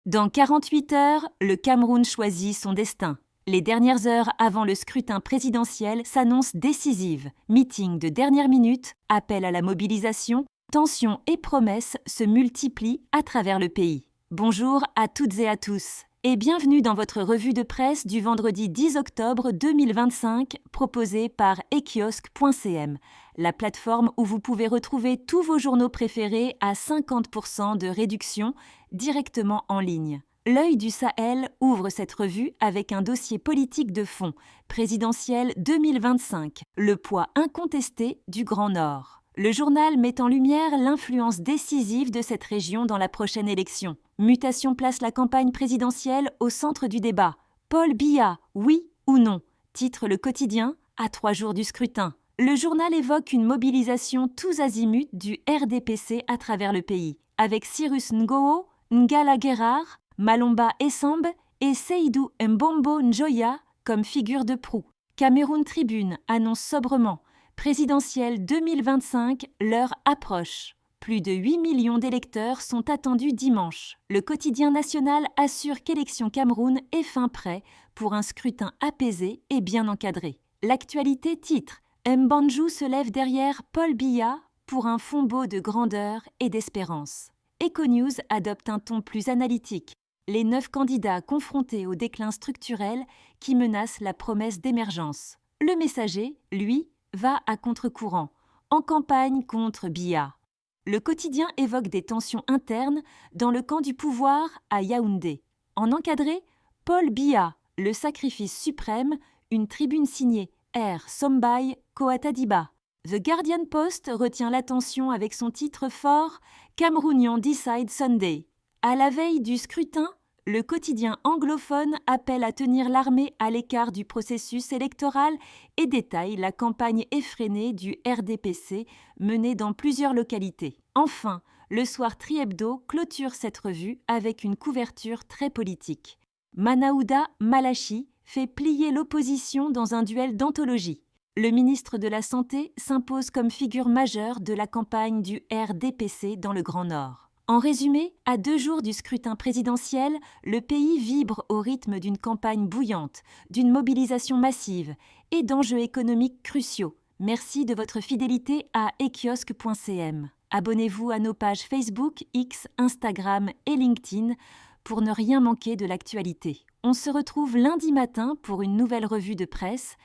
Dans 48 heures, le Cameroun choisit son destin. Les dernières heures avant le scrutin présidentiel s'annoncent décisives. Meeting de dernière minute, appel à la mobilisation, tensions et promesses se multiplient à travers le pays. Bonjour à toutes et à tous et bienvenue dans votre revue de presse du vendredi 10 octobre 2025 proposée par ekiosque.cm, la plateforme où vous pouvez retrouver tous vos journaux préférés à 50% de réduction directement en ligne. L'œil du Sahel ouvre cette revue avec un dossier politique de fond, présidentiel 2025, le poids incontesté du Grand Nord. Le journal met en lumière l'influence décisive de cette région dans la prochaine élection. Mutation place la campagne présidentielle au centre du débat. Paul Biya, oui ou non, titre le quotidien à 3 jours du scrutin. Le journal évoque une mobilisation tous azimuts du RDPC à travers le pays, avec Cyrus Ngoo, Ngala Gerard, Malomba Essambe et Seydou Mbombo Njoya comme figure de proue. Cameroun Tribune annonce sobrement présidentielle 2025, l'heure approche. Plus de 8 millions d'électeurs sont attendus dimanche. Le quotidien national assure qu'Élections Cameroun est fin prêt pour un scrutin apaisé et bien encadré. L'actualité titre « Mbanjou se lève derrière Paul Biya pour un flambeau de grandeur et d'espérance ». Econews adopte un ton plus analytique. Les 9 candidats confrontés au déclin structurel qui menace la promesse d'émergence. Le Messager, lui, va à contre-courant, en campagne contre Biya. Le quotidien évoque des tensions internes dans le camp du pouvoir à Yaoundé. En encadré, Paul Biya, le sacrifice suprême, une tribune signée R. Sombaï Koatadiba. The Guardian Post retient l'attention avec son titre fort « Camerounian Decide Sunday ». À la veille du scrutin, le quotidien anglophone appelle à tenir l'armée à l'écart du processus électoral et détaille la campagne effrénée du RDPC menée dans plusieurs localités. Enfin, le soir Tri-Hebdo clôture cette revue avec une couverture très politique. Manaouda Malachi fait plier l'opposition dans un duel d'anthologie. Le ministre de la Santé s'impose comme figure majeure de la campagne du RDPC dans le Grand Nord. En résumé, à 2 jours du scrutin présidentiel, le pays vibre au rythme d'une campagne bouillante, d'une mobilisation massive et d'enjeux économiques cruciaux. Merci de votre fidélité à ekiosque.cm. Abonnez-vous à nos pages Facebook, X, Instagram et LinkedIn pour ne rien manquer de l'actualité. On se retrouve lundi matin pour une nouvelle revue de presse.